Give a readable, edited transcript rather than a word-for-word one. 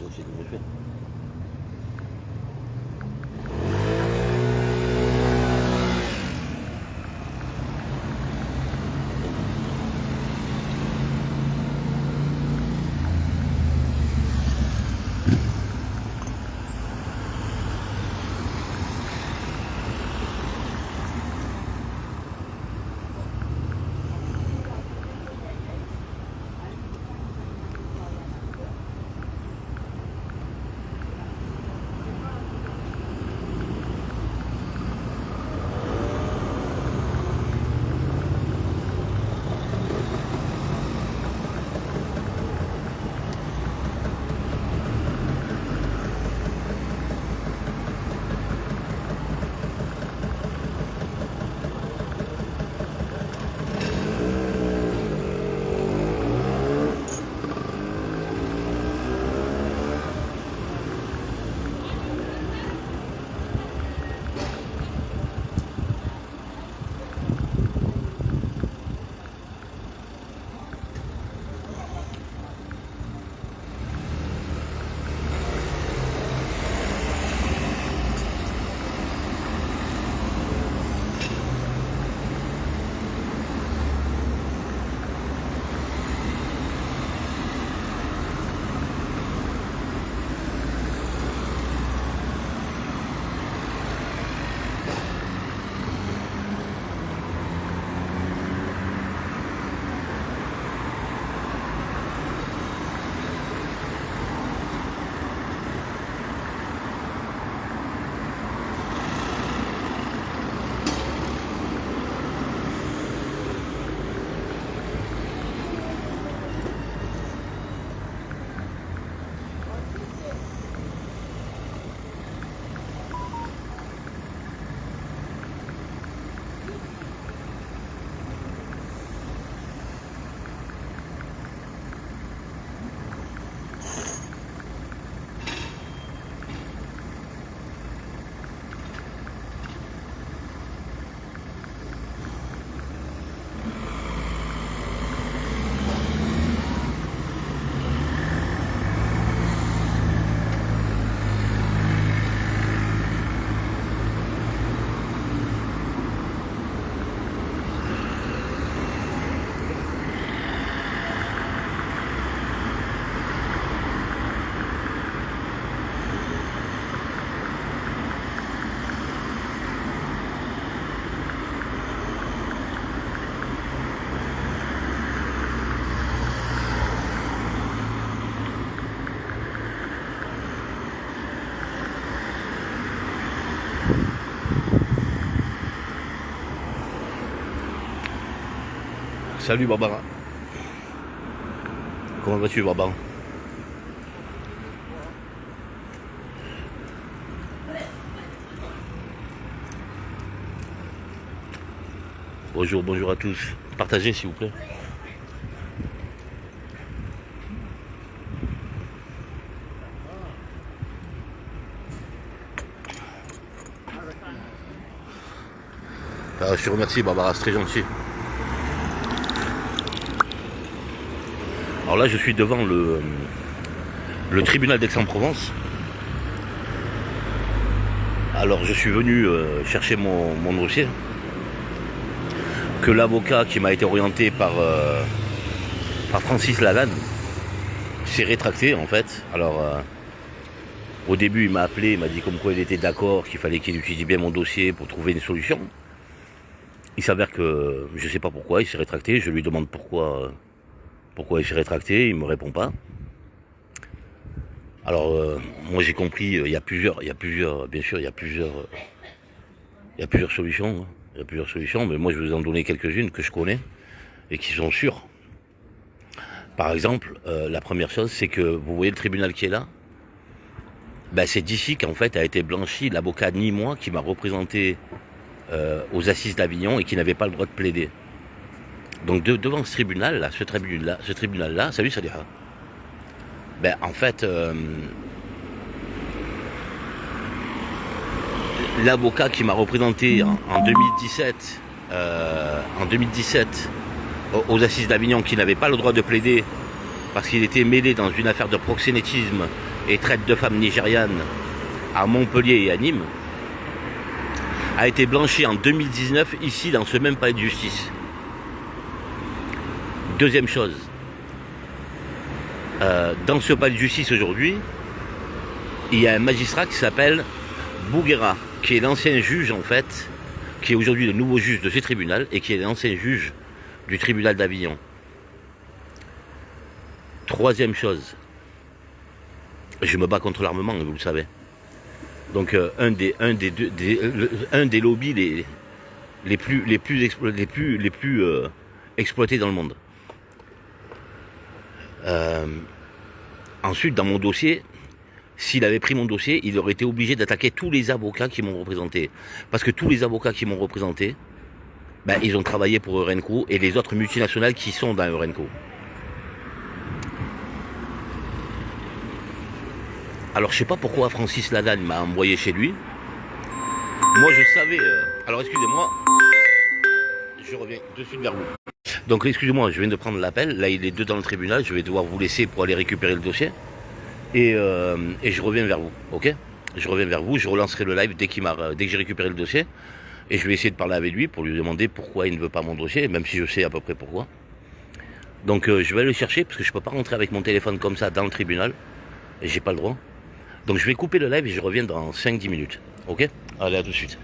dossier de greffier. Salut Barbara. Comment vas-tu Barbara? Bonjour, bonjour à tous. Partagez s'il vous plaît. Je te remercie Barbara, c'est très gentil. Alors là je suis devant le tribunal d'Aix-en-Provence. Alors je suis venu chercher mon dossier que l'avocat qui m'a été orienté par Francis Lalanne s'est rétracté en fait. Alors au début il m'a appelé, il m'a dit comme quoi il était d'accord, qu'il fallait qu'il étudie bien mon dossier pour trouver une solution. Il s'avère que je ne sais pas pourquoi il s'est rétracté, je lui demande pourquoi il s'est rétracté, il ne me répond pas. Alors moi j'ai compris, il y a plusieurs solutions, hein. Il y a plusieurs solutions, mais moi je vais vous en donner quelques-unes que je connais et qui sont sûres. Par exemple, la première chose, c'est que vous voyez le tribunal qui est là, ben, c'est d'ici qu'en fait a été blanchi l'avocat ni moi qui m'a représenté aux assises d'Avignon et qui n'avait pas le droit de plaider. Donc devant ce tribunal-là, salut Saliha, ben en fait, l'avocat qui m'a représenté en 2017 aux assises d'Avignon, qui n'avait pas le droit de plaider parce qu'il était mêlé dans une affaire de proxénétisme et traite de femmes nigérianes à Montpellier et à Nîmes, a été blanchi en 2019 ici dans ce même palais de justice. Deuxième chose, dans ce palais de justice aujourd'hui, il y a un magistrat qui s'appelle Bouguera, qui est l'ancien juge en fait, qui est aujourd'hui le nouveau juge de ce tribunal et qui est l'ancien juge du tribunal d'Avignon. Troisième chose, je me bats contre l'armement, vous le savez. Donc un des lobbies les plus exploités dans le monde. Ensuite, dans mon dossier, s'il avait pris mon dossier, il aurait été obligé d'attaquer tous les avocats qui m'ont représenté. Parce que tous les avocats qui m'ont représenté, ben, ils ont travaillé pour Eurenco et les autres multinationales qui sont dans Eurenco. Alors je sais pas pourquoi Francis Lalanne m'a envoyé chez lui. Moi je savais... Alors excusez-moi, je reviens de suite vers vous. Donc excusez-moi, je viens de prendre l'appel. Là il est deux dans le tribunal, je vais devoir vous laisser pour aller récupérer le dossier. Et je reviens vers vous, ok? Je reviens vers vous, je relancerai le live dès que j'ai récupéré le dossier. Et je vais essayer de parler avec lui pour lui demander pourquoi il ne veut pas mon dossier, même si je sais à peu près pourquoi. Donc je vais aller le chercher parce que je ne peux pas rentrer avec mon téléphone comme ça dans le tribunal. Et j'ai pas le droit. Donc je vais couper le live et je reviens dans 5-10 minutes. Ok? Allez, à tout de suite.